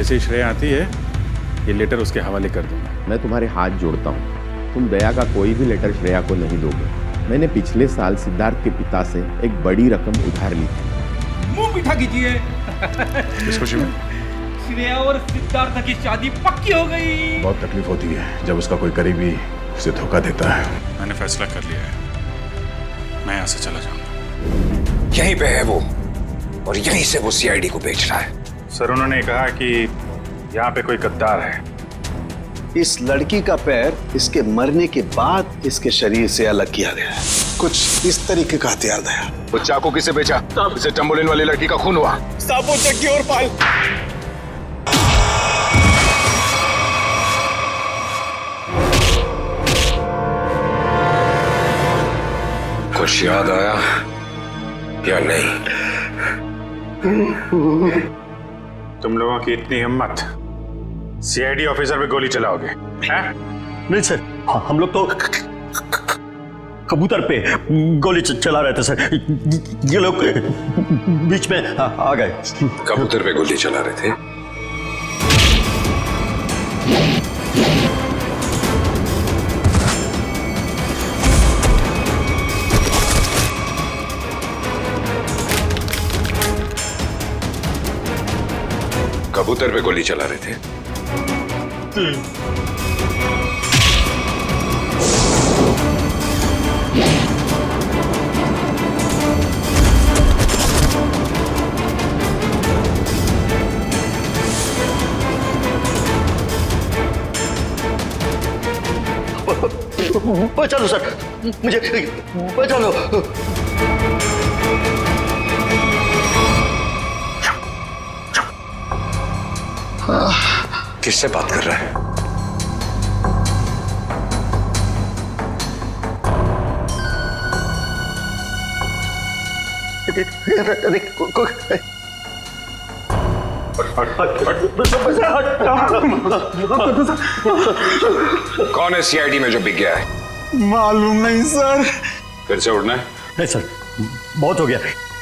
जैसे ही श्रेया आती है ये लेटर उसके हवाले कर दूंगा। मैं तुम्हारे हाथ जोड़ता हूँ, तुम दया का कोई भी लेटर श्रेया को नहीं दोगे। मैंने पिछले साल सिद्धार्थ के पिता से एक बड़ी रकम उधार ली थी। मुंह मीठा कीजिए। इस खुशी में श्रेया और सिद्धार्थ की शादी पक्की हो गई। बहुत तकलीफ होती है जब उसका कोई करीबी उसे धोखा देता है। मैंने फैसला कर लिया है, मैं यहाँ से चला जाऊंगा। यहीं पे है वो, और यहीं से वो सीआईडी को बेच रहा है। सर उन्होंने कहा कि यहाँ पे कोई गद्दार है। इस लड़की का पैर इसके मरने के बाद इसके शरीर से अलग किया गया है। कुछ इस तरीके का हथियार दया। वो चाकू किसे बेचा? इसे टम्बोलिन वाली लड़की का खून हुआ। साबो चक्की और पाल। कुछ याद आया या नहीं? तुम लोगों की इतनी हिम्मत, सीआईडी ऑफिसर पे गोली चलाओगे? हैं? नहीं सर, हम लोग तो कबूतर पे गोली चला रहे थे सर। ये लोग बीच में आ गए। कबूतर पे गोली चला रहे थे? कबूतर पे गोली चला रहे थे? बचा लो सर, मुझे बचा लो। किससे बात कर रहा है? कौन है सीआईडी में जो बिक गया है? मालूम नहीं सर। फिर से उड़ना है? नहीं सर, बहुत हो गया,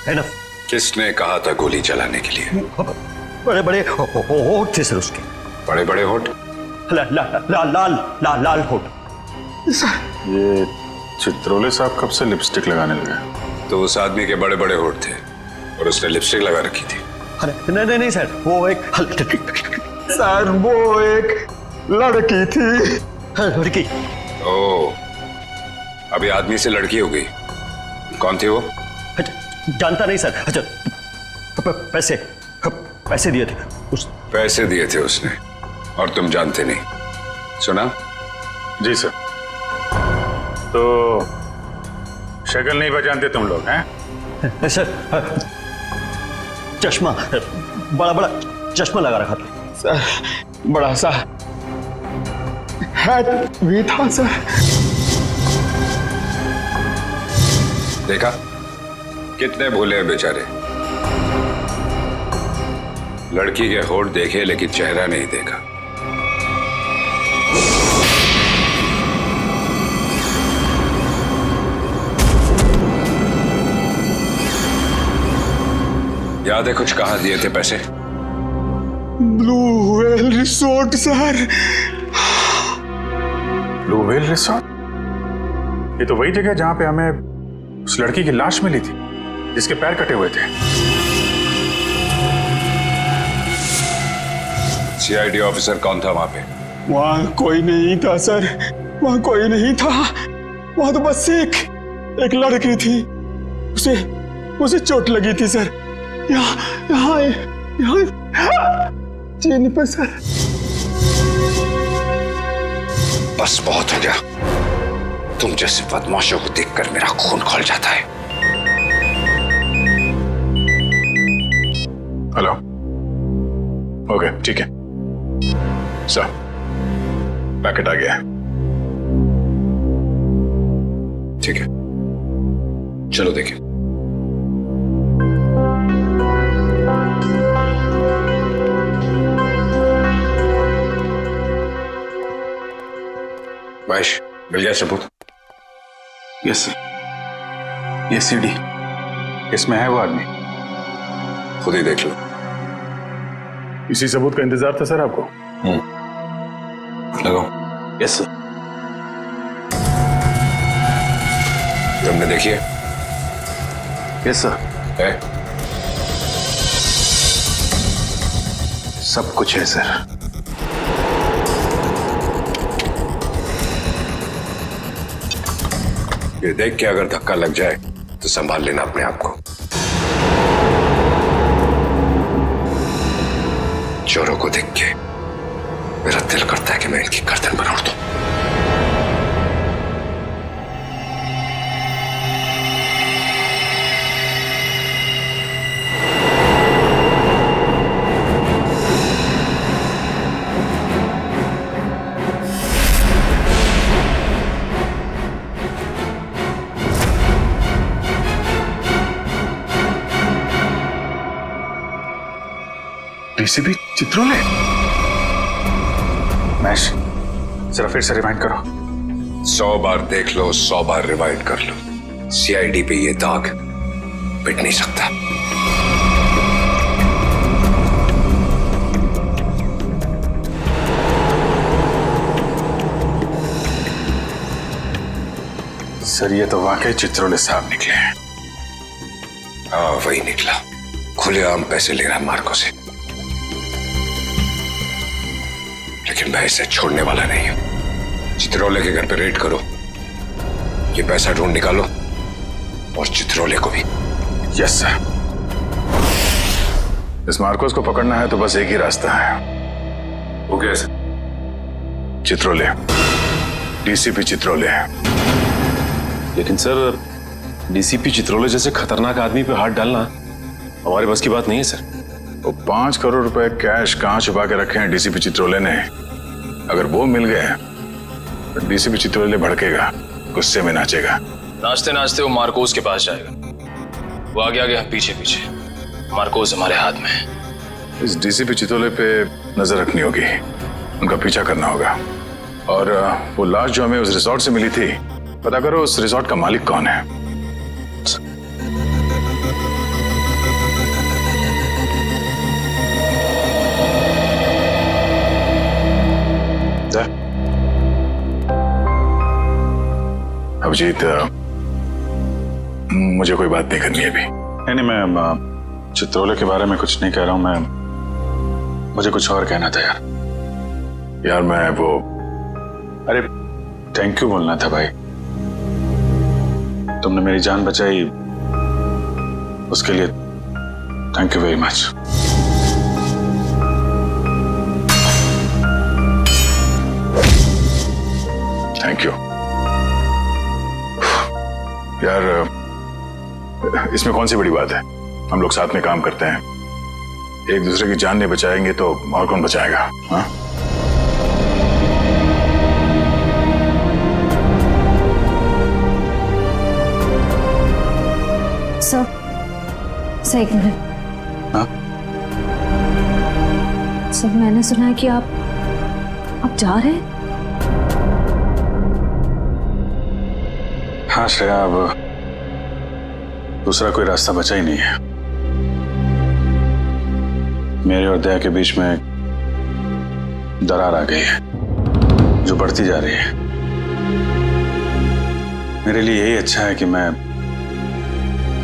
एनफ। किसने कहा था गोली चलाने के लिए? बड़े बड़े होठ थे सर उसके। बड़े बड़े होठ? लाल होठ। ये चित्रोले साहब कब से लिपस्टिक लगाने लगे? तो उस आदमी के बड़े बड़े होठ थे और उसने लिपस्टिक लगा रखी थी। अरे नहीं सर, वो एक सर वो एक लड़की थी। लड़की? ओ, अभी आदमी से लड़की हो गई। कौन थी वो? जानता नहीं सर। अच्छा, पैसे दिए थे उस। पैसे दिए थे उसने और तुम जानते नहीं? सुना? जी सर। तो शक्ल नहीं पहचानते तुम लोग हैं? सर चश्मा, बड़ा बड़ा चश्मा लगा रखा था सर। बड़ा सा हैट भी था सर। देखा कितने भोले हैं बेचारे। लड़की के होठ देखे लेकिन चेहरा नहीं देखा। याद है कुछ कहाँ दिए थे पैसे? Blue whale resort sir. Blue whale resort? ये तो वही जगह जहां पे हमें उस लड़की की लाश मिली थी जिसके पैर कटे हुए थे। सीआईडी ऑफिसर कौन था वहां पे? वहां कोई नहीं था सर, वहां कोई नहीं था। वहां तो बस एक लड़की थी, उसे चोट लगी थी सर। यहाँ चीनी पे सर। बस बहुत हो गया। तुम जैसे बदमाशों को देखकर मेरा खून खौल जाता है। हेलो, ओके ठीक है सर, पैकेट आ गया है। ठीक है, चलो देखें। महेश, मिल गया सबूत? Yes sir. ये सीडी, इसमें है वो आदमी। खुद ही देख लो। इसी सबूत का इंतजार था सर आपको? लगाओ। Yes sir. तुमने देखी है? Yes sir. है? सब कुछ है सर। ये देख के अगर धक्का लग जाए तो संभाल लेना अपने आप को। चोरों को देख के मेरा दिल करता है कि मैं इनकी गर्दन पर उड़ दूं। डीसीपी चित्रोले? मैश, जरा फिर से रिवाइंड करो। 100 बार देख लो, 100 बार रिवाइंड कर लो, सीआईडी पे ये दाग मिट नहीं सकता। सर ये तो वाकई चित्रोले साहब निकले हैं। हाँ वही निकला, खुलेआम पैसे ले रहा है मार्को से। लेकिन मैं इसे छोड़ने वाला नहीं हूं। चित्रोले के घर पे रेड करो, ये पैसा ढूंढ निकालो और चित्रोले को भी। Yes sir. इस मार्कोस को पकड़ना है तो बस एक ही रास्ता है। वो कैसे? चित्रोले, डीसीपी चित्रोले। लेकिन सर, डीसीपी चित्रोले जैसे खतरनाक आदमी पे हाथ डालना हमारे बस की बात नहीं है सर। वो 5 करोड़ रुपए कैश कहां छुपा के रखे हैं डीसीपी चित्रोले ने? अगर वो मिल गए तो डीसीपी चित्रोले भड़केगा, गुस्से में नाचेगा। नाचते नाचते वो मार्कोस के पास जाएगा। वो आगे आगे हम पीछे पीछे। मार्कोस हमारे हाथ में है। इस डीसीपी चित्रोले पे नजर रखनी होगी, उनका पीछा करना होगा। और वो लाश जो हमें उस रिसोर्ट से मिली थी, पता करो उस रिसोर्ट का मालिक कौन है। अभिजीत, मुझे कोई बात नहीं करनी है अभी। नहीं, मैं चित्रोले के बारे में कुछ नहीं कह रहा हूं। मुझे कुछ और कहना था यार मैं वो, अरे थैंक यू बोलना था भाई। तुमने मेरी जान बचाई, उसके लिए thank you very much. Thank you यार, इसमें कौन सी बड़ी बात है? हम लोग साथ में काम करते हैं, एक दूसरे की जान नहीं बचाएंगे तो और कौन बचाएगा? हाँ? सर एक मिनट। हाँ? सर मैंने सुना है कि आप जा रहे हैं। हाँ श्रेया, अब दूसरा कोई रास्ता बचा ही नहीं है। मेरे और दया के बीच में दरार आ गई है जो बढ़ती जा रही है। मेरे लिए यही अच्छा है कि मैं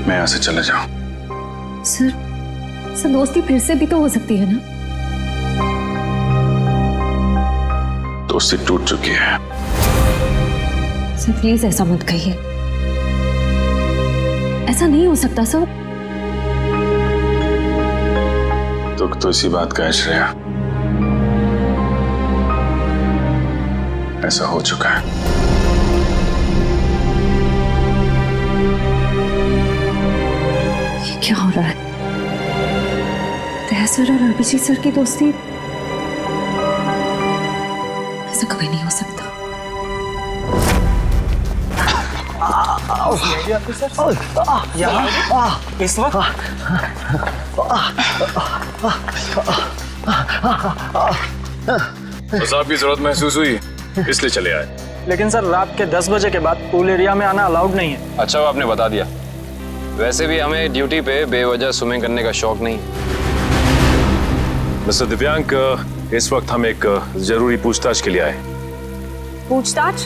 यहाँ से चला जाऊं। सर दोस्ती फिर से भी तो हो सकती है ना? दोस्ती टूट चुकी है। सर प्लीज ऐसा मत कहिए, ऐसा नहीं हो सकता सर। दुख तो इसी बात का है श्रेया, ऐसा हो चुका है। ये क्या हो रहा है? दया सर और अभिजीत सर की दोस्ती, ऐसा कभी नहीं हो सकता। इस वक्त तो साहब की जरूरत महसूस हुई इसलिए चले आए। लेकिन सर रात के 10 बजे के बाद पूल एरिया में आना अलाउड नहीं है। अच्छा वो आपने बता दिया। वैसे भी हमें ड्यूटी पे बेवजह स्विमिंग करने का शौक नहीं। मिस्टर दिव्यांक, इस वक्त हम एक जरूरी पूछताछ के लिए आए। पूछताछ?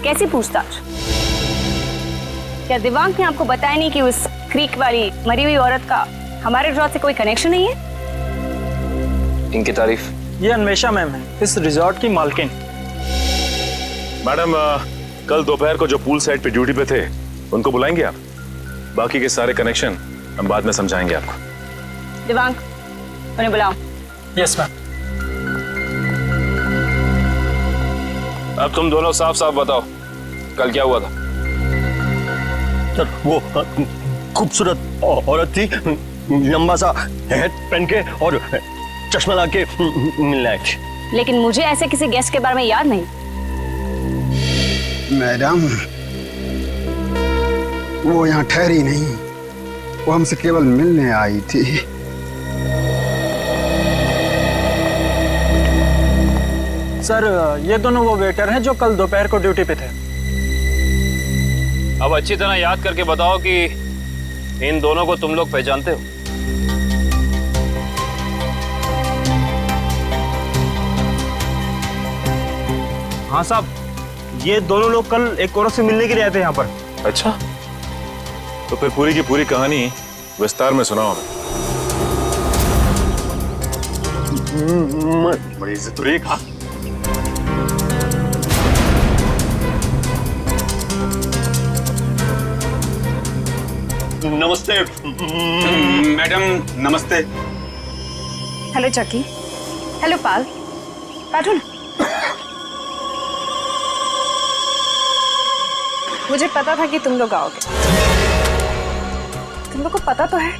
कैसी पूछताछ? क्या दिव्यांक ने आपको बताया नहीं कि उस क्रीक वाली मरी हुई औरत का हमारे रिजॉर्ट से कोई कनेक्शन नहीं है? इनकी तारीफ। ये अन्वेषा मैम है, इस रिजॉर्ट की मालकिन। मैडम, कल दोपहर को जो पूल साइड पे ड्यूटी पे थे उनको बुलाएंगे आप? बाकी के सारे कनेक्शन हम बाद में समझाएंगे आपको। दिव्यांक, उन्हें बुलाओ। Yes ma'am. अब तुम दोनों साफ साफ बताओ, कल क्या हुआ था? सर, वो खूबसूरत औरत थी, लंबा सा हेड पहन के और चश्मा लगा के मिलने आई थी। लेकिन मुझे ऐसे किसी गेस्ट के बारे में याद नहीं। मैडम, वो यहाँ ठहरी नहीं, वो हमसे केवल मिलने आई थी। सर, ये दोनों वो वेटर हैं जो कल दोपहर को ड्यूटी पे थे। अब अच्छी तरह याद करके बताओ कि इन दोनों को तुम लोग पहचानते हो? हाँ साहब, ये दोनों लोग कल एक औरत से मिलने के लिए आए थे यहाँ पर। अच्छा, तो फिर पूरी की पूरी कहानी विस्तार में सुनाओ हमें। बड़ी इज्जत हो रही है। कहा नमस्ते मैडम, नमस्ते। हेलो चकी। हेलो पाल। बैठो ना। मुझे पता था कि तुम लोग आओगे। तुम लोग को पता तो है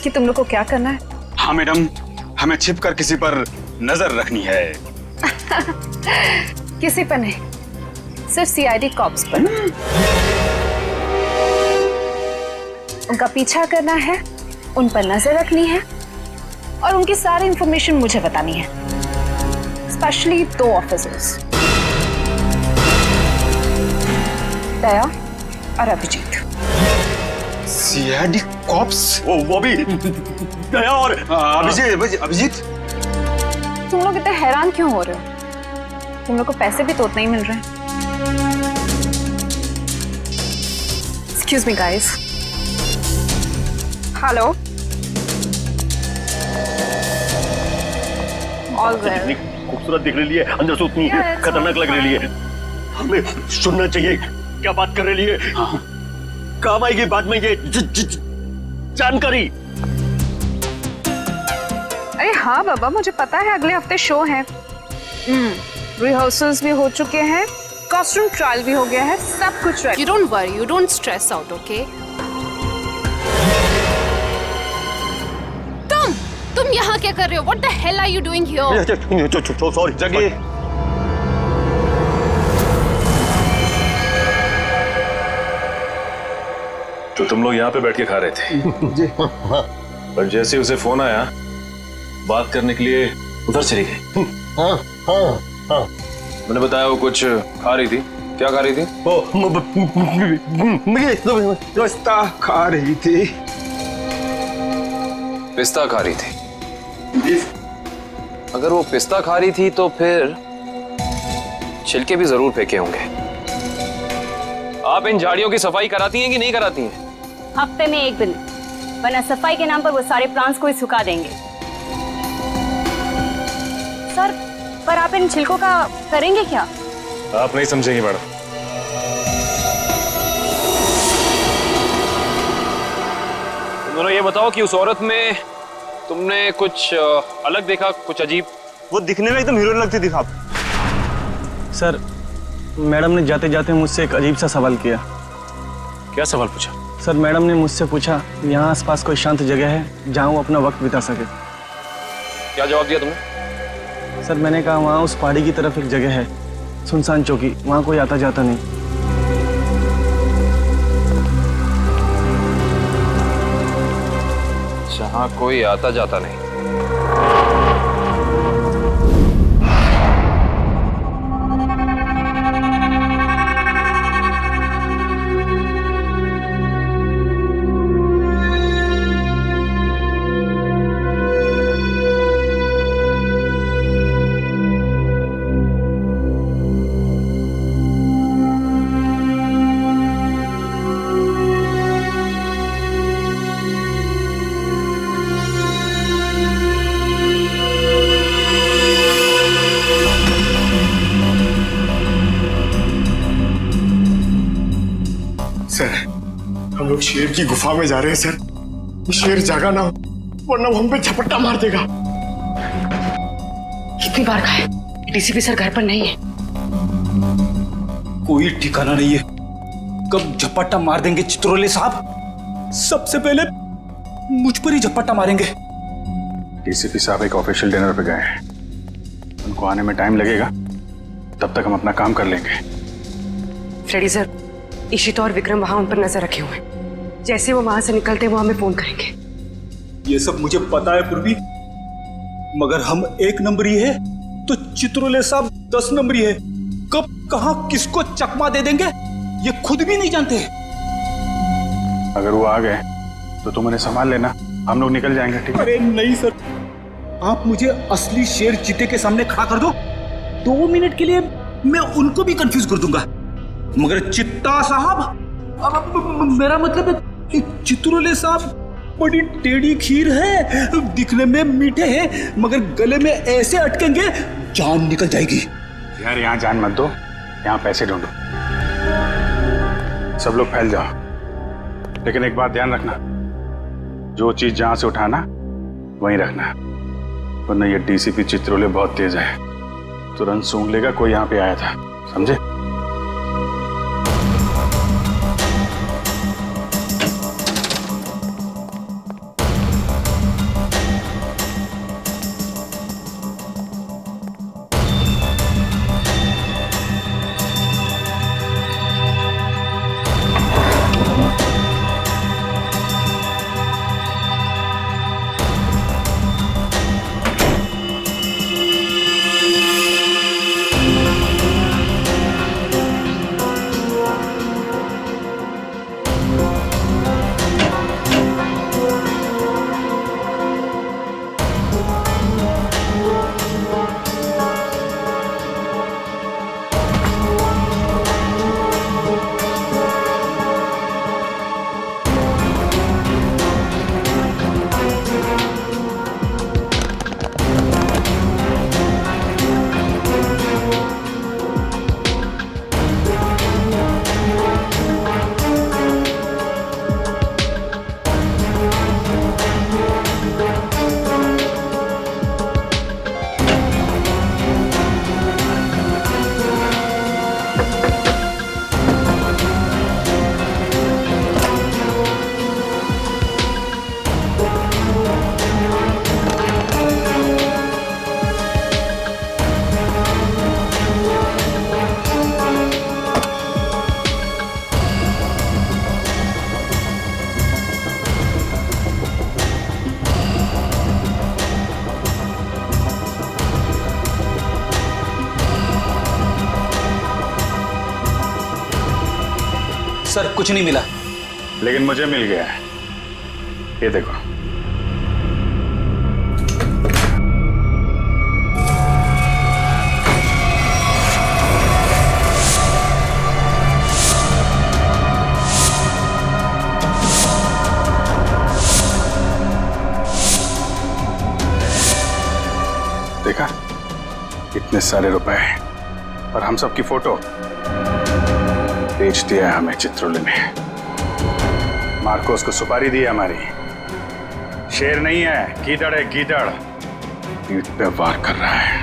कि तुम लोग को क्या करना है? हाँ मैडम, हमें छिपकर किसी पर नजर रखनी है। किसी पर नहीं, सिर्फ सीआईडी कॉप्स पर। उनका पीछा करना है, उन पर नजर रखनी है और उनकी सारी इंफॉर्मेशन मुझे बतानी है, स्पेशली 2 ऑफिसर्स, दया और अभिजीत। CID cops? वो भी दया और अभिजीत। तुम लोग इतने हैरान क्यों हो रहे हो? तुम लोग को पैसे भी तो उतने ही मिल रहे हैं। Excuse me guys. Hello. All कितनी खूबसूरत दिख रही है, अंदर से उतनी खतरनाक लग रही है। हमें सुनना चाहिए क्या बात कर रही है। काम आएगी बाद में ये जानकारी। अरे हाँ बाबा, मुझे पता है अगले हफ्ते शो है। रिहर्सल्स भी हो चुके हैं, कॉस्ट्यूम ट्रायल भी हो गया है, सब कुछ ready. You don't worry, you don't stress out, okay? तुम यहाँ क्या कर रहे हो? What the hell are you doing here? Sorry जगी। तो तुम लोग यहाँ पे बैठ के खा रहे थे? पर जैसे उसे फोन आया बात करने के लिए उधर चली गई। हाँ हाँ हाँ। मैंने बताया वो कुछ खा रही थी। क्या खा रही थी? पिस्ता खा रही थी। पिस्ता खा रही थी? अगर वो पिस्ता खा रही थी तो फिर छिलके भी जरूर फेंके होंगे। आप इन झाड़ियों की सफाई कराती हैं कि नहीं कराती हैं? हफ्ते में 1 दिन, वरना सफाई के नाम पर वो सारे प्लांट्स को ही सुखा देंगे। सर, पर आप इन छिलकों का करेंगे क्या? आप नहीं समझेंगे मैडम। तुम दोनों ये बताओ कि उस औरत में तुमने कुछ अलग देखा, कुछ अजीब? वो दिखने में एकदम हीरोइन लगती थी साहब। सर, मैडम ने जाते जाते मुझसे एक अजीब सा सवाल किया। क्या सवाल पूछा? सर, मैडम ने मुझसे पूछा यहाँ आसपास कोई शांत जगह है जहाँ वो अपना वक्त बिता सके। क्या जवाब दिया तुमने? सर, मैंने कहा वहाँ उस पहाड़ी की तरफ एक जगह है, सुनसान चौकी, वहाँ कोई आता जाता नहीं। जहाँ कोई आता जाता नहीं? की गुफा में जा रहे हैं सर। शेर जागा ना हो, वरना वो हम पे झपट्टा मार देगा। कितनी बार कहा है, डीसीपी सर घर पर नहीं है। कोई ठिकाना नहीं है, कब झपट्टा मार देंगे चित्रोले साहब। सबसे पहले मुझ पर ही झपट्टा मारेंगे। डीसीपी साहब एक ऑफिशियल डिनर पे गए हैं, उनको आने में टाइम लगेगा, तब तक हम अपना काम कर लेंगे। फ्रेडी सर, इशिता और विक्रम वहां उन पर नजर रखे हुए हैं। जैसे वो वहां से निकलते वो हमें फोन करेंगे। ये सब मुझे पता है पूर्वी, मगर हम 1 नंबरी है तो चित्रोले साहब 10 नंबरी है। कब कहां किसको चकमा दे देंगे ये खुद भी नहीं जानते। अगर वो आ गए तो तुम उन्हें संभाल लेना, हम लोग निकल जाएंगे। ठीक है? अरे नहीं सर, आप मुझे असली शेर चीते के सामने खड़ा कर दो, 2 मिनट के लिए मैं उनको भी कंफ्यूज कर दूंगा। मगर चित्ता साहब, अब मेरा मतलब है चित्रोले साहब बड़ी टेढ़ी खीर है, दिखने में मीठे हैं मगर गले में ऐसे अटकेंगे जान निकल जाएगी। यार यहाँ जान मत दो, यहाँ पैसे ढूंढो। सब लोग फैल जाओ, लेकिन एक बात ध्यान रखना, जो चीज जहां से उठाना वहीं रखना, वरना ये डीसीपी चित्रोले बहुत तेज है, तुरंत सूंघ लेगा कोई यहाँ पे आया था, समझे? सर कुछ नहीं मिला, लेकिन मुझे मिल गया है, ये देखो। देखा, इतने सारे रुपए और हम सब की फोटो बेच दिया है हमें चित्रोले ने। मार्कोस को सुपारी दी है हमारी। शेर नहीं है, गीदड़ है, गीदड़। पीठ पे वार कर रहा है।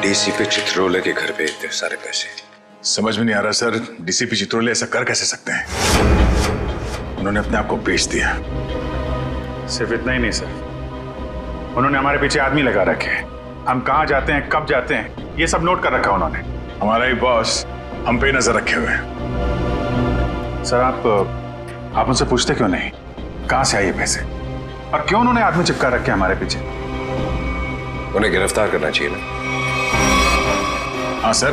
डीसीपी चित्रोले के घर पे इतने सारे पैसे, समझ में नहीं आ रहा सर, डीसीपी चित्रोले ऐसा कर कैसे सकते हैं? उन्होंने अपने आप को बेच दिया। सिर्फ इतना ही नहीं सर, उन्होंने हमारे पीछे आदमी लगा रखे हैं। हम कहाँ जाते हैं, कब जाते हैं, ये सब नोट कर रखा उन्होंने। हमारा ही बॉस हम पे नजर रखे हुए हैं। सर आप उनसे पूछते क्यों नहीं कहां से आए ये पैसे, और क्यों उन्होंने आदमी चिपका रखे हमारे पीछे? उन्हें गिरफ्तार करना चाहिए ना। हाँ सर,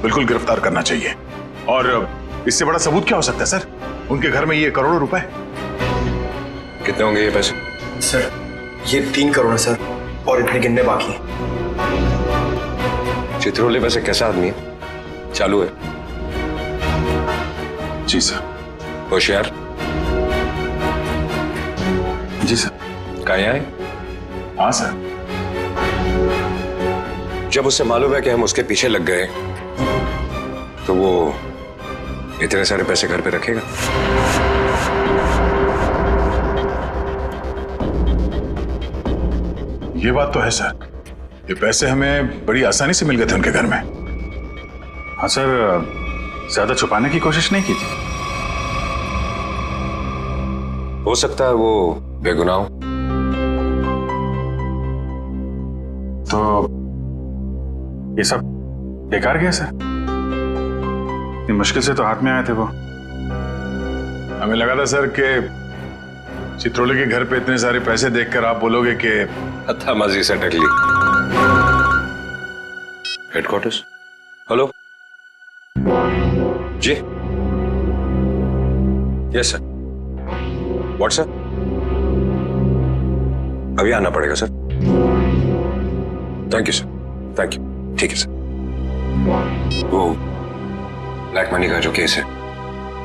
बिल्कुल गिरफ्तार करना चाहिए। और इससे बड़ा सबूत क्या हो सकता है सर? उनके घर में ये करोड़ों रुपए। कितने होंगे ये पैसे? सर ये 3 करोड़ है सर, और इतने गिनने बाकी हैं। चित्रोले वैसे कैसा आदमी है? चालू है? जी सर। होशियार? जी सर। कहाँ है? हाँ सर। जब उसे मालूम है कि हम उसके पीछे लग गए तो वो इतने सारे पैसे घर पे रखेगा? ये बात तो है सर, ये पैसे हमें बड़ी आसानी से मिल गए थे उनके घर में। हाँ सर, ज्यादा छुपाने की कोशिश नहीं की थी। हो सकता है वो बेगुनाह हो। तो ये सब बेकार गया सर? इतनी मुश्किल से तो हाथ में आए थे वो। हमें लगा था सर कि चित्रोले के घर पे इतने सारे पैसे देखकर आप बोलोगे कि हत्थामाजी से टकली। हेडक्वार्टर्स। हेलो जी। Yes sir. व्हाट्सएप? अभी आना पड़ेगा sir. Thank you sir, thank you. ठीक है सर। वो ब्लैक मनी का जो केस है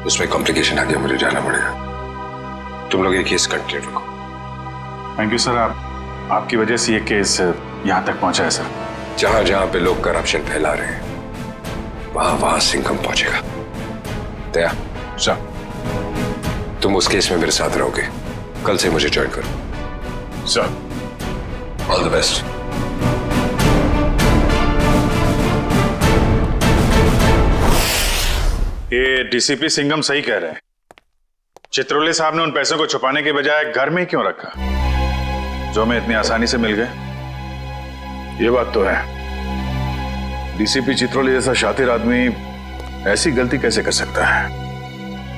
उसमें कॉम्प्लिकेशन आ गया, मुझे जाना पड़ेगा। तुम लोग ये केस कंटिन्यू रखो। थैंक यू सर, आपकी वजह से ये केस यहाँ तक पहुंचा है सर। जहां जहां पे लोग करप्शन फैला रहे हैं वहां वहां सिंघम पहुंचेगा। दया सर, तुम उस केस में मेरे साथ रहोगे। कल से मुझे ज्वाइन करो। सर। All the best. ये डीसीपी सिंघम सही कह रहे हैं। चित्रोले साहब ने उन पैसों को छुपाने के बजाय घर में ही क्यों रखा, जो हमें इतनी आसानी से मिल गए? ये बात तो है, डीसीपी चित्रोले जैसा शातिर आदमी ऐसी गलती कैसे कर सकता है?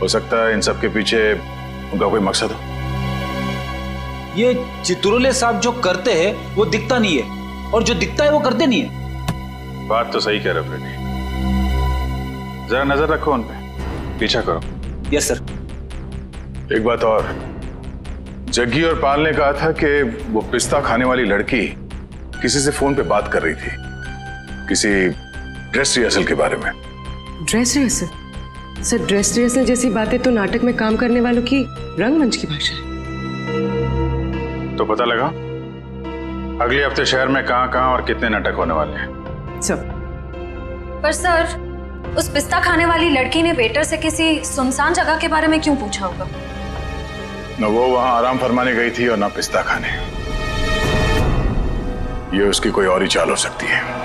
हो सकता है इन सब के पीछे उनका कोई मकसद हो। ये चित्रोले साहब जो करते हैं वो दिखता नहीं है, और जो दिखता है वो करते नहीं है। बात तो सही कह रहे हो फ्रेडी। जरा नजर रखो उन पे, पीछा करो। Yes sir. एक बात और, जग्गी और पाल ने कहा था कि वो पिस्ता खाने वाली लड़की किसी से फोन पे बात कर रही थी, किसी ड्रेस रिहर्सल के बारे में। Dress rehearsal? Sir, dress rehearsal जैसी बातें तो नाटक में काम करने वालों की रंगमंच की भाषा है। तो पता लगा अगले हफ्ते शहर में कहां और कितने नाटक होने वाले हैं? सब। पर सर, उस पिस्ता खाने वाली लड़की ने वेटर से किसी सुनसान जगह के बारे में क्यों पूछा होगा? न वो वहां आराम फरमाने गई थी और न पिस्ता खाने। ये उसकी कोई और ही चाल हो सकती है।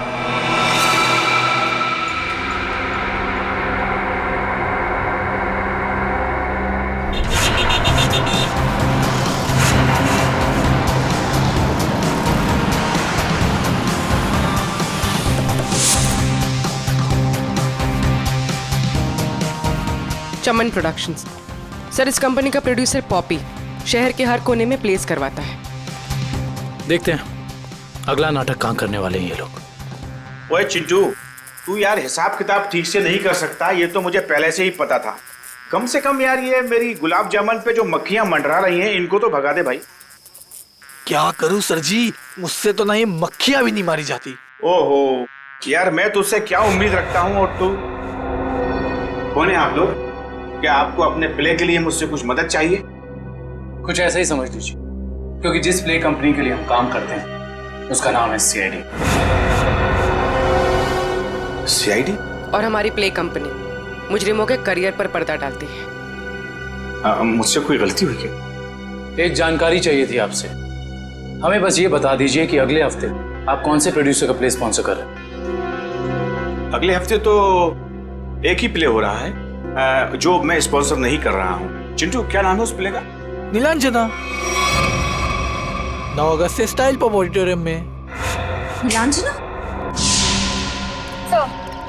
चमन प्रोडक्शंस। सर, इस कंपनी का प्रोड्यूसर पॉपी शहर के हर कोने में प्लेस करवाता है। देखते हैं अगला नाटक कहाँ करने वाले हैं ये लोग। ओए चिंटू, तू यार हिसाब किताब ठीक से नहीं कर सकता, ये तो मुझे पहले से ही पता था। कम से कम यार ये मेरी गुलाब जामुन पे जो मक्खियां मंडरा रही हैं इनको तो भगा दे भाई। क्या करूं सर जी, मुझसे तो नहीं मक्खियां भी नहीं मारी जाती। ओहो यार, मैं तुझसे क्या उम्मीद रखता हूँ, और तू कौन है आप लोग? क्या आपको अपने प्ले के लिए मुझसे कुछ मदद चाहिए? कुछ ऐसा ही समझ लीजिए, क्योंकि जिस प्ले कंपनी के लिए हम काम करते हैं उसका नाम है सीआईडी। सीआईडी? और हमारी प्ले कंपनी मुजरिमों के करियर पर पर्दा डालती है। मुझसे कोई गलती हुई क्या? एक जानकारी चाहिए थी आपसे। हमें बस ये बता दीजिए कि अगले हफ्ते आप कौन से प्रोड्यूसर का प्ले स्पॉन्सर कर रहे हैं। अगले हफ्ते तो एक ही प्ले हो रहा है जो मैं स्पॉन्सर नहीं कर रहा हूँ। चिंटू, क्या नाम है उस प्ले का? नीलांजना। 9 अगस्त से स्टाइल पब ऑडिटोरियम में। नीलांजना? सर,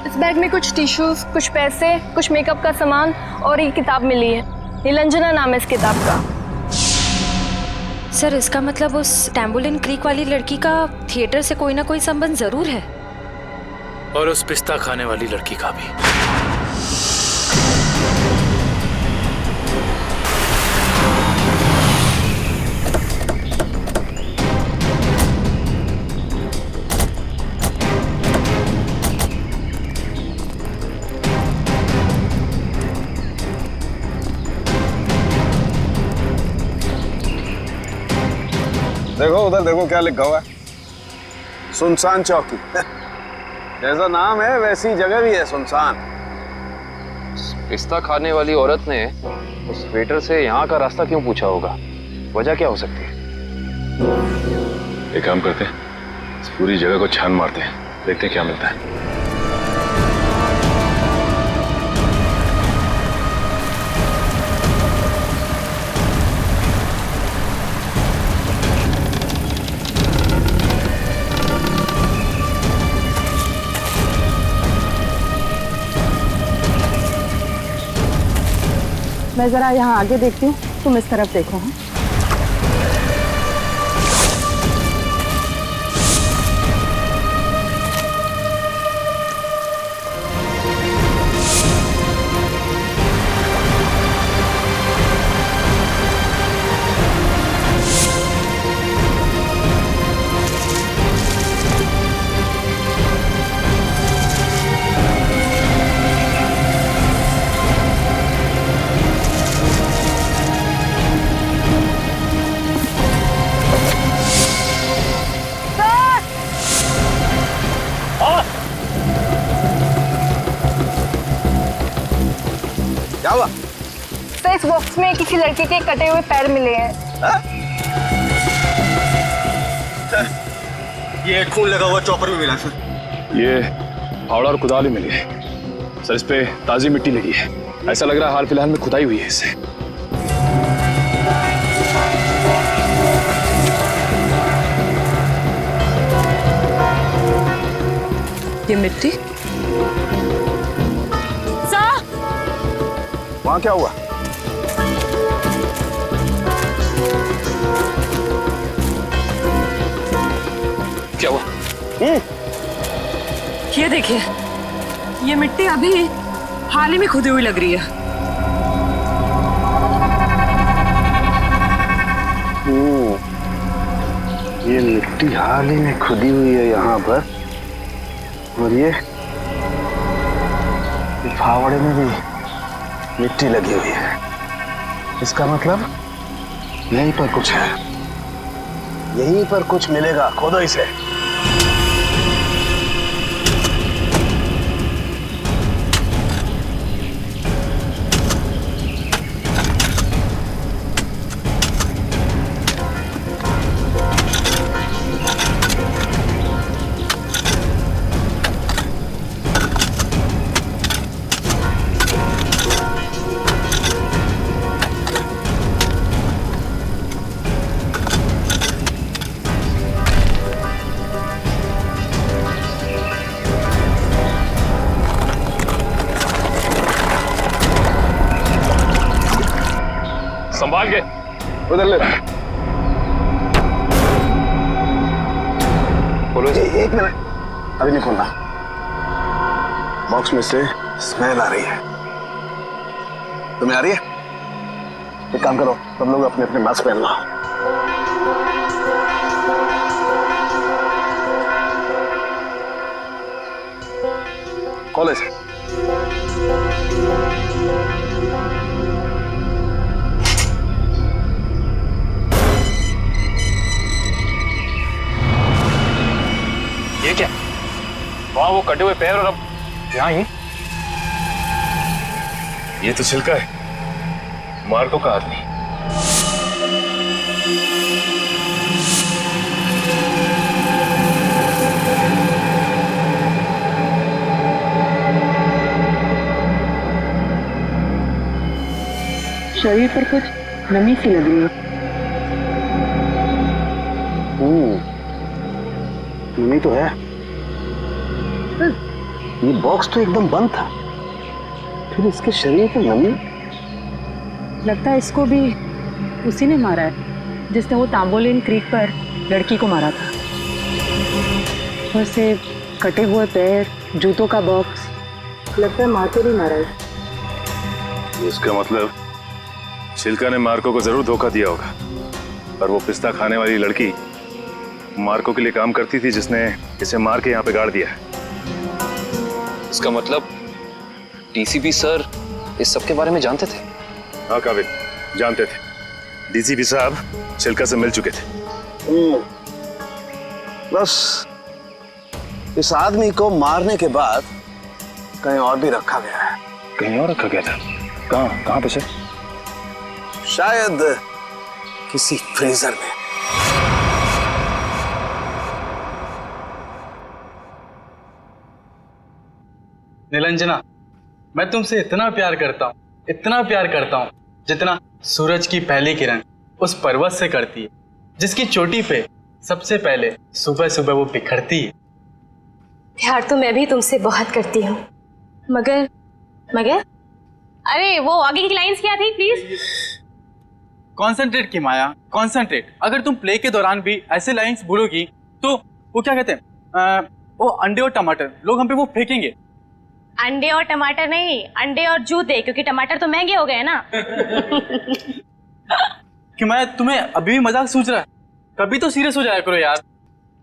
इस बैग में कुछ टिश्यूज, कुछ पैसे, कुछ मेकअप का सामान और एक किताब मिली है। नीलांजना नाम है इस किताब का। सर, इसका मतलब उस टैम्बोलिन क्रीक वाली लड़की का थिएटर से कोई ना कोई संबंध जरूर है। और उस पिस्ता खाने वाली लड़की का भी। उधर देखो क्या लिखा हुआ है, सुनसान चौकी। जैसा नाम है वैसी जगह भी है, सुनसान। पिस्ता खाने वाली औरत ने उस वेटर से यहाँ का रास्ता क्यों पूछा होगा? वजह क्या हो सकती है? एक काम करते हैं, इस पूरी जगह को छान मारते हैं, देखते हैं क्या मिलता है। मैं जरा यहाँ आगे देखती हूँ, तुम इस तरफ देखो। हाँ? क्या हुआ? सर, इस बॉक्स में किसी लड़के के कटे हुए पैर मिले हैं। ये खून लगा हुआ चॉपर भी मिला सर। ये फावड़ा और कुदाल ही मिली है सर, इस पे ताजी मिट्टी लगी है। ऐसा लग रहा है हाल फिलहाल में खुदाई हुई है इससे। ये मिट्टी सर, वहां क्या हुआ? क्या हुआ? ये देखिए, ये मिट्टी अभी हाल ही में खुदी हुई लग रही है। ये मिट्टी हाल ही में खुदी हुई है यहाँ पर, और ये फावड़े में भी मिट्टी लगी हुई है। इसका मतलब यहीं पर कुछ है, यहीं पर कुछ मिलेगा। खोदो इसे। संभाल के उधर ले। बोलो। एक मिनट, अभी नहीं खोलना। बॉक्स में से स्मेल आ रही है। तुम्हें आ रही है? एक काम करो, तुम लोग अपने अपने मास्क पहन लो। कॉलेज ये क्या? वहां वो कटे हुए पैर और अब यहाँ ही। ये तो छिलका है मार्को का आदमी। शरीर पर कुछ नमी सी लग रही है। नमी तो है। ये बॉक्स तो एकदम बंद था, फिर इसके शरीर पर नमी। लगता है इसको भी उसी ने मारा है जिसने वो तांबोलिन क्रीक पर लड़की को मारा था। वैसे कटे हुए पैर, जूतों का बॉक्स, लगता है मार्को ने मारा है। इसका मतलब छिलका ने मार्को को जरूर धोखा दिया होगा, पर वो पिस्ता खाने वाली लड़की मार्को के लिए काम करती थी जिसने इसे मार के यहाँ पे गाड़ दिया है। इसका मतलब डीसीपी सर इस सब के बारे में जानते थे? हाँ काबिल, जानते थे। डीसीपी साहब छिलका से मिल चुके थे बस इस आदमी को मारने के बाद कहीं और भी रखा गया है। कहीं और रखा गया था? कहाँ पे सर? शायद किसी फ्रीजर में। निरंजना, मैं तुमसे इतना प्यार करता हूँ जितना सूरज की पहली किरण उस पर्वत से करती है, जिसकी चोटी पे सबसे पहले सुबह सुबह वो बिखरती है। प्यार तो मैं भी तुमसे बहुत करती हूँ, मगर अरे वो आगे की लाइंस क्या थी प्लीज? कॉन्सेंट्रेट की माया, कॉन्सेंट्रेट। अगर तुम प्ले के दौरान भी ऐसे लाइंस बोलोगी तो वो क्या कहते हैं, वो अंडे और टमाटर लोग हम पे वो फेंकेंगे। अंडे और टमाटर नहीं, अंडे और जूते, क्योंकि टमाटर तो महंगे हो गए ना। कि मैं तुम्हें अभी भी मजाक सूझ रहा है? कभी तो सीरियस हो जाया करो यार।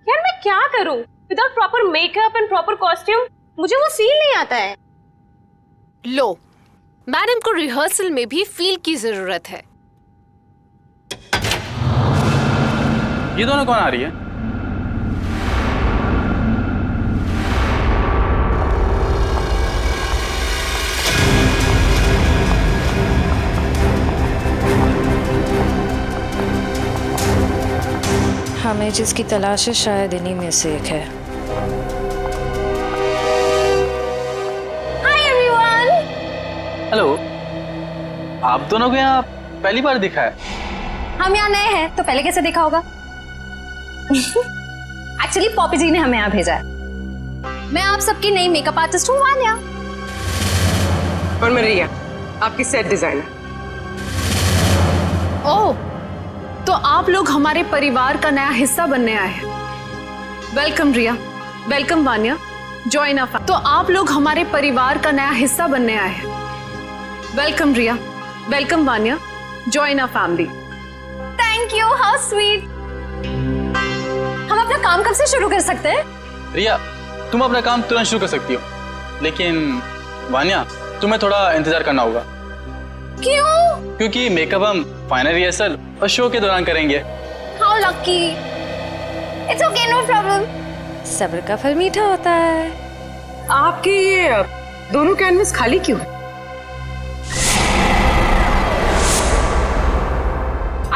यार मैं क्या करूं without proper makeup and proper costume? मुझे वो फील नहीं आता है। लो, मैडम को रिहर्सल में भी फील की जरूरत है। ये दोनों कौन आ रही है? हमें जिसकी तलाश है शायद इन्हीं में से एक है। Hi everyone. हेलो, आप दोनों को यहाँ पहली बार दिखा है? हम यहाँ नए हैं तो पहले कैसे देखा होगा? एक्चुअली पॉपी जी ने हमें यहाँ भेजा है। मैं आप सबकी नई मेकअप आर्टिस्ट हूँ वान्या। और मैं रिया, आपकी सेट डिजाइनर। ओह, तो आप लोग हमारे परिवार का नया हिस्सा बनने आए हैं। Welcome Riya, welcome Vanya, join a family. तो आप लोग हमारे परिवार का नया हिस्सा बनने आए हैं। Welcome Riya, welcome Vanya, join a family. Thank you, how sweet. हम अपना काम कब से शुरू कर सकते हैं? रिया, तुम अपना काम तुरंत शुरू कर सकती हो, लेकिन वान्या तुम्हें थोड़ा इंतजार करना होगा। क्यों? क्योंकि मेकअप हम फाइनल रिहर्सल और शो के दौरान करेंगे। How lucky. It's okay, no problem. सब्र का फल मीठा होता है। आपके ये दोनों कैनवस खाली क्यों है?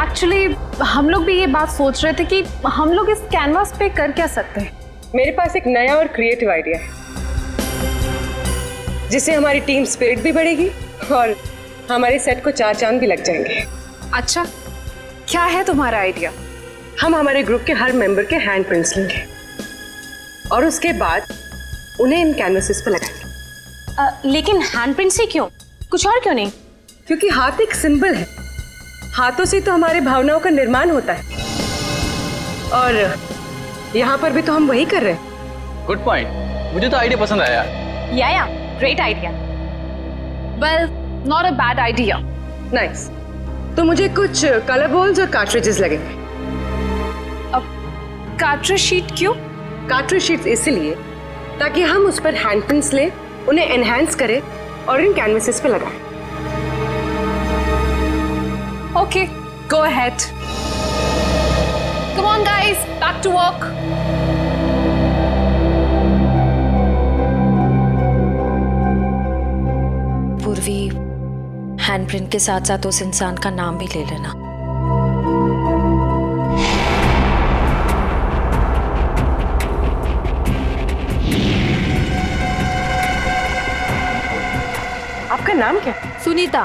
एक्चुअली हम लोग भी ये बात सोच रहे थे कि हम लोग इस कैनवास पे कर क्या सकते हैं। मेरे पास एक नया और क्रिएटिव आइडिया है, जिससे हमारी टीम स्पिरिट भी बढ़ेगी और हमारे सेट को 4 चांद भी लग जाएंगे। अच्छा, क्या है तुम्हारा आइडिया? हम हमारे ग्रुप के हर मेंबर के हैंड प्रिंट्स लेंगे और उसके बाद उन्हें इन कैनवसेस पर लगाएंगे। लेकिन हैंड प्रिंट से क्यों? कुछ और क्यों नहीं? क्योंकि हाथ एक सिंबल है, हाथों से तो हमारे भावनाओं का निर्माण होता है, और यहाँ पर भी तो हम वही कर रहे हैं। गुड पॉइंट, मुझे तो आइडिया पसंद आया। या great idea. Well, not a bad idea. Nice. तो मुझे कुछ कलर बॉल्स और कार्ट्रिजेस लगेंगे। अब कार्ट्रिज शीट क्यों? कार्ट्रिज शीट्स इसलिए ताकि हम उस पर हैंड प्रिंट्स लें, उन्हें एनहांस करें और इन कैनवसेस पे लगाएं। Okay, go ahead. Come on guys, back to work. Purvi, handprint के साथ साथ उस इंसान का नाम भी ले लेना। आपका नाम क्या? सुनीता।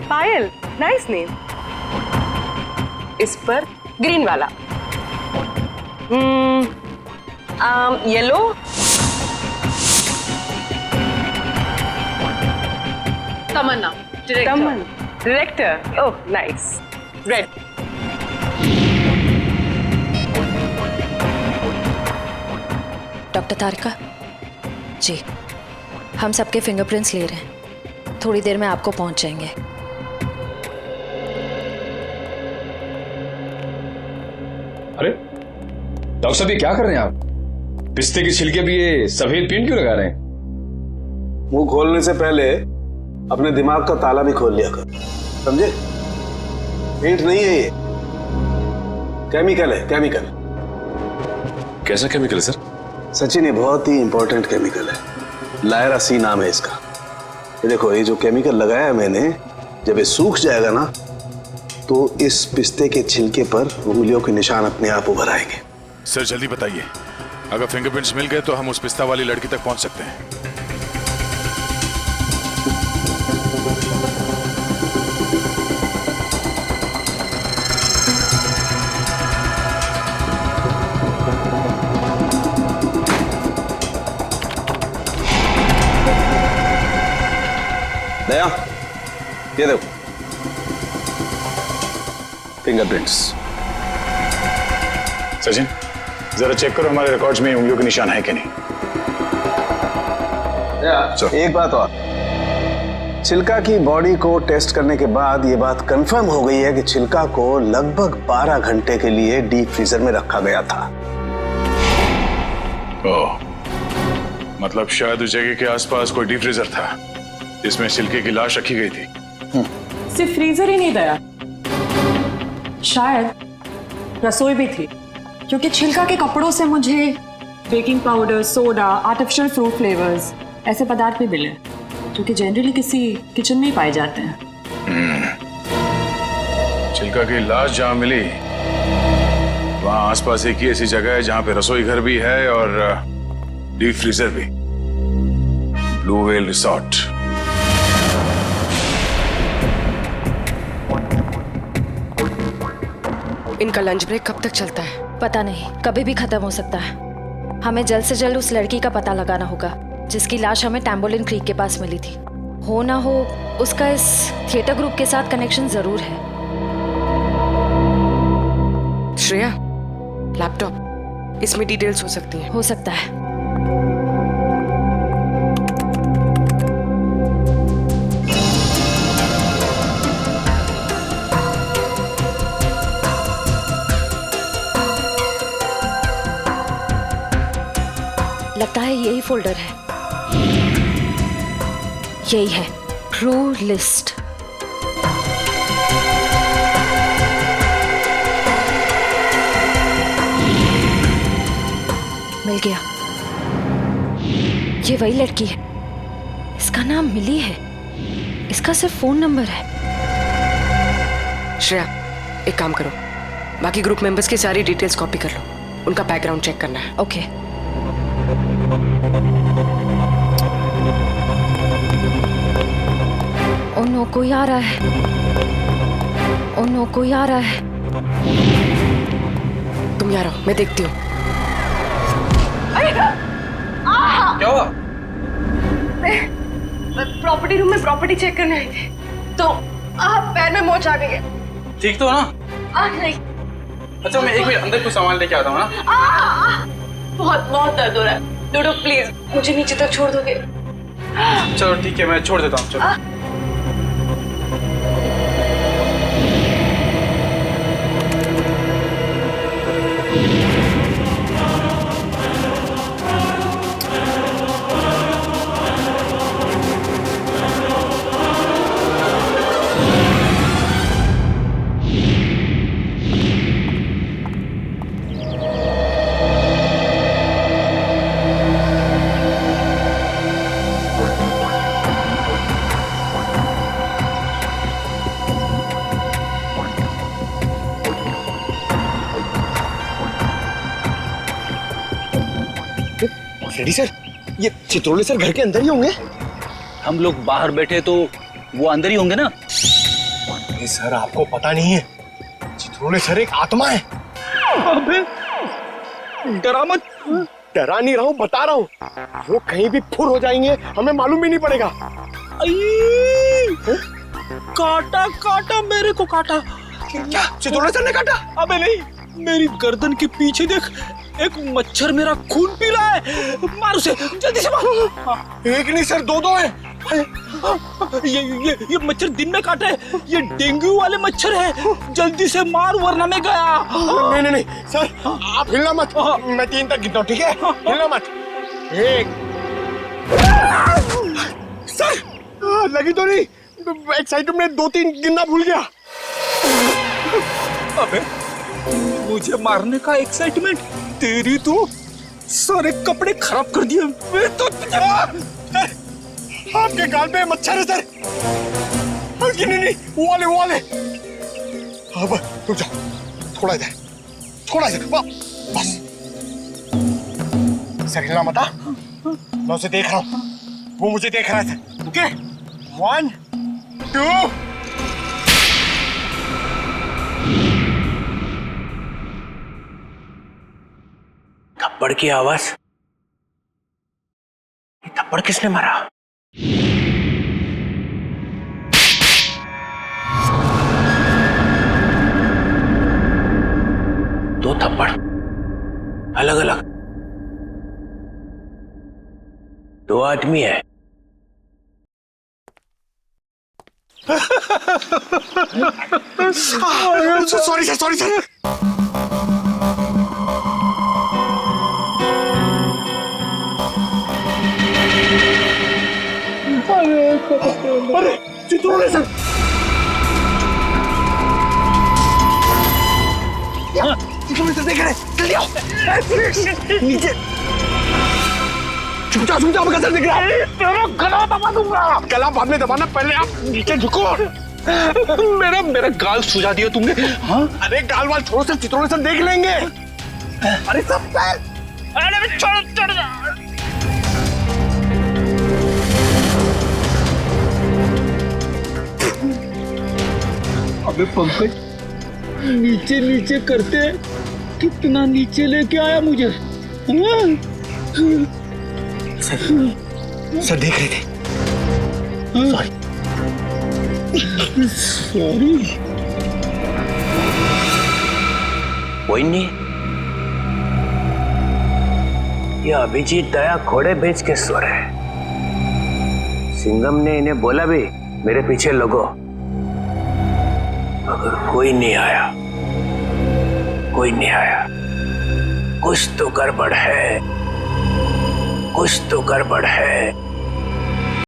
Payal, nice name. इस पर ग्रीन वाला। Yellow. Tamanna, director. Oh nice. Red. Doctor Tarika ji, हम सबके फिंगरप्रिंट्स ले रहे हैं। थोड़ी देर में आपको पहुंच जाएंगे। अरे डॉक्टर साहब, ये क्या कर रहे हैं आप? पिस्ते की छिलके भी ये सफेद पेंट क्यों लगा रहे हैं? मुंह खोलने से पहले अपने दिमाग का ताला भी खोल लिया कर, समझे? पेंट नहीं है ये, केमिकल है, केमिकल। कैसा केमिकल है सर? सचिन, ये बहुत ही इंपॉर्टेंट केमिकल है, लायरा सी नाम है इसका। ये देखो, ये जो केमिकल लगाया है मैंने, जब ये सूख जाएगा ना तो इस पिस्ते के छिलके पर उंगलियों के निशान अपने आप उभर आएंगे। सर जल्दी बताइए, अगर फिंगरप्रिंट्स मिल गए तो हम उस पिस्ता वाली लड़की तक पहुंच सकते हैं। दया, ये देखो फिंगरप्रिंट्स। सचिन जरा चेक करो हमारे रिकॉर्ड्स में उंगलियों के निशान है कि नहीं। एक बात और, छिलका की बॉडी को टेस्ट करने के बाद ये बात कंफर्म हो गई है कि छिलका को लगभग 12 घंटे के लिए डीप फ्रीजर में रखा गया था। ओह, मतलब शायद उस जगह के आसपास कोई डीप फ्रीजर था जिसमें छिलके की लाश रखी गई थी। सिर्फ फ्रीजर ही नहीं दया, शायद रसोई भी थी, क्योंकि छिलका के कपड़ों से मुझे baking powder, soda, artificial fruit flavours ऐसे पदार्थ भी मिले जो कि जनरली किसी किचन में ही पाए जाते हैं। छिलका की लाश जहां मिली वहां आसपास एक ही ऐसी जगह है जहां पे रसोई घर भी है और डीप फ्रीजर भी, ब्लू व्हेल रिसोर्ट। इनका लंच ब्रेक कब तक चलता है? पता नहीं, कभी भी खत्म हो सकता है। हमें जल्द से जल्द उस लड़की का पता लगाना होगा जिसकी लाश हमें टैम्बोलिन क्रीक के पास मिली थी। हो ना हो उसका इस थिएटर ग्रुप के साथ कनेक्शन जरूर है। श्रेया, लैपटॉप, इसमें डिटेल्स हो सकती हैं। हो सकता है। लगता है यही फोल्डर है। यही है, ट्रू लिस्ट। मिल गया, ये वही लड़की है। इसका नाम मिली है, इसका सिर्फ फोन नंबर है। श्रेया, एक काम करो, बाकी ग्रुप मेंबर्स की सारी डिटेल्स कॉपी कर लो, उनका बैकग्राउंड चेक करना है। ओके। ओ नो, कोई आ रहा है। ओ नो, कोई आ रहा है। तुम यहाँ रहो, मैं देखती हूँ। क्या हुआ? मैं प्रॉपर्टी रूम में प्रॉपर्टी चेक करने आई थी, तो पैर में मोच आ गई है। ठीक तो हो ना? नहीं। अच्छा, मैं एक मिनट अंदर कुछ सामान लेके आता हूँ ना। बहुत बहुत दर्द हो रहा है। डोडो प्लीज मुझे नीचे तक छोड़ दोगे? चलो ठीक है, मैं छोड़ देता हूँ। चलो। रेडी सर, ये चित्रोले सर घर के अंदर ही होंगे? हम लोग बाहर बैठे तो वो अंदर ही होंगे ना। नहीं सर, आपको पता नहीं है, चित्रोले सर एक आत्मा है। अबे डरा मत। डरा नहीं रहा हूँ, बता रहा हूँ, वो कहीं भी फुर हो जाएंगे, हमें मालूम भी नहीं पड़ेगा। काटा काटा, मेरे को काटा। क्या चित्रोले सर ने काटा? अबे नहीं, मेरी गर्दन के पीछे देख, एक मच्छर मेरा खून पी रहा है। मार उसे, जल्दी से मार। एक नहीं सर, दो दो हैं। ये मच्छर दिन में काटा है, ये डेंगू वाले मच्छर है। जल्दी से मार वरना मैं गया। नहीं नहीं नहीं सर, आप हिलना मत, मैं 3 तक गिनता हूँ, ठीक है? हिलना मत। 1। सर लगी तो नहीं, एक्साइटमेंट में 2-3 गिनना भूल गया। अबे मुझे मारने का एक्साइटमेंट, तेरी तो सारे कपड़े खराब कर दिए। मैं तो आपके गाल पे मच्छर है सर। नहीं, वो वाले। अब रुक जाओ, थोड़ा इधर, बस। सर हिलना मत, मैं उसे देख रहा हूँ, वो मुझे देख रहा है। ओके 1 2 थप्पड़ की आवाज। ये थप्पड़ किसने मारा? दो थप्पड़ अलग अलग, 2 आदमी है। Sorry sir. अरे चित्रोले सर, चित्रोले सर देख रहे, जल्दी आओ नीचे। छुप जाओ मैं सर दिख रहा है। तेरा गला दबा दूंगा। गला बाद में दबाना, पहले आप नीचे झुको। मेरा गाल सुझा दिया तुमने। हाँ अरे गाल वाल छोड़ो सर, चित्रोले सर देख लेंगे। अरे सब सर, अरे चढ़ जा। अबे पंकज, नीचे करते कितना नीचे लेके आया मुझे। सर देख रहे थे। सॉरी। कोई नहीं, ये अभिजीत दया घोड़े बेच के सो रहे। सिंघम ने इन्हें बोला भी मेरे पीछे लगो। अगर कोई नहीं आया, कुछ तो गड़बड़ है।